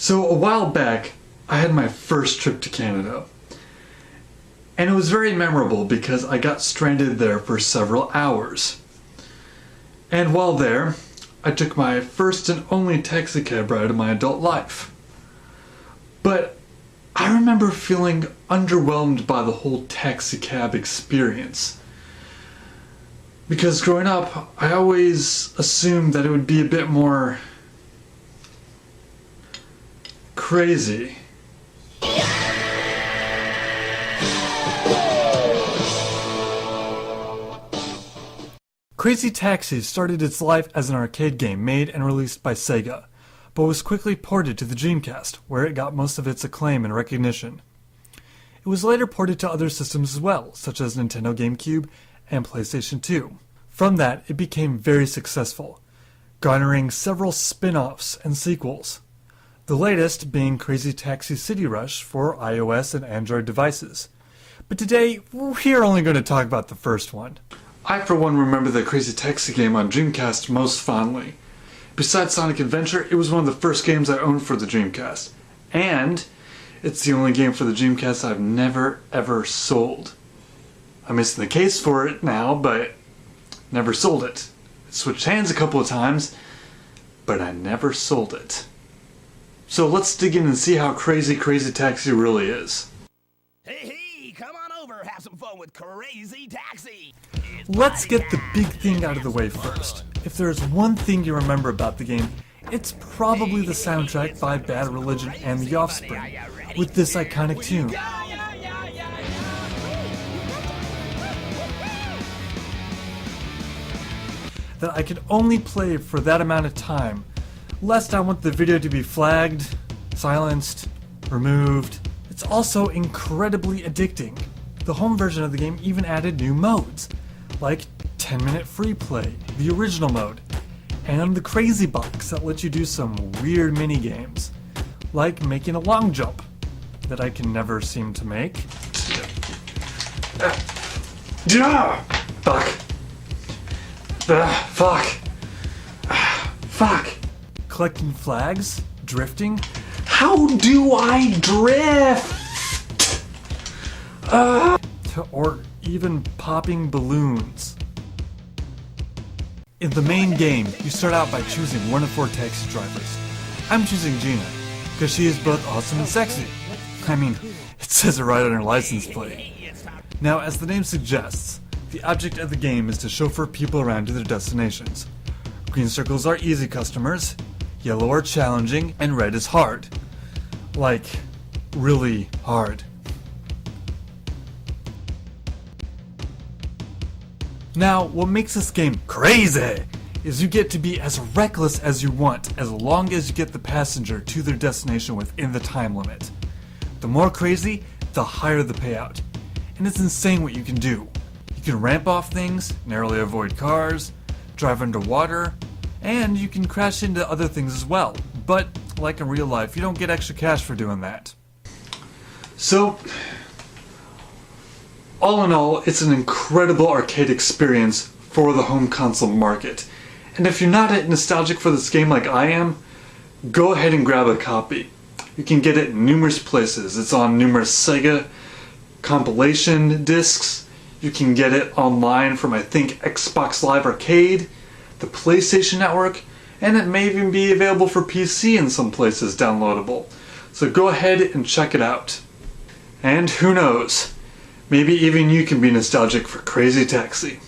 So a while back, I had my first trip to Canada. And it was very memorable because I got stranded there for several hours. And while there, I took my first and only taxicab ride in my adult life. But I remember feeling underwhelmed by the whole taxicab experience. Because growing up, I always assumed that it would be a bit more crazy. Crazy Taxi started its life as an arcade game made and released by Sega, but was quickly ported to the Dreamcast, where it got most of its acclaim and recognition. It was later ported to other systems as well, such as Nintendo GameCube and PlayStation 2. From that, it became very successful, garnering several spin-offs and sequels, the latest being Crazy Taxi City Rush for iOS and Android devices. But today, we're only going to talk about the first one. I, for one, remember the Crazy Taxi game on Dreamcast most fondly. Besides Sonic Adventure, it was one of the first games I owned for the Dreamcast. And it's the only game for the Dreamcast I've never, ever sold. I'm missing the case for it now, but never sold it. It switched hands a couple of times, but I never sold it. So let's dig in and see how crazy Crazy Taxi really is. Hey, come on over, have some fun with Crazy Taxi! Let's get the big thing out of the way first. If there's one thing you remember about the game, it's probably the soundtrack by Bad Religion and The Offspring, with this iconic tune. That I can only play for that amount of time, lest I want the video to be flagged, silenced, removed. It's also incredibly addicting. The home version of the game even added new modes, like 10-minute free play, the original mode, and the crazy box that lets you do some weird mini games, like making a long jump that I can never seem to make. Fuck. Collecting flags, drifting. How do I drift? Or even popping balloons. In the main game, you start out by choosing one of 4 taxi drivers. I'm choosing Gina, because she is both awesome and sexy. I mean, it says it right on her license plate. Now, as the name suggests, the object of the game is to chauffeur people around to their destinations. Green circles are easy customers, yellow are challenging, and red is hard. Like, really hard. Now, what makes this game crazy is you get to be as reckless as you want as long as you get the passenger to their destination within the time limit. The more crazy, the higher the payout. And it's insane what you can do. You can ramp off things, narrowly avoid cars, drive underwater, and you can crash into other things as well. But, like in real life, you don't get extra cash for doing that. So, all in all, it's an incredible arcade experience for the home console market. And if you're not nostalgic for this game like I am, go ahead and grab a copy. You can get it in numerous places. It's on numerous Sega compilation discs. You can get it online from, I think, Xbox Live Arcade, the PlayStation Network, and it may even be available for PC in some places downloadable. So go ahead and check it out. And who knows, maybe even you can be nostalgic for Crazy Taxi.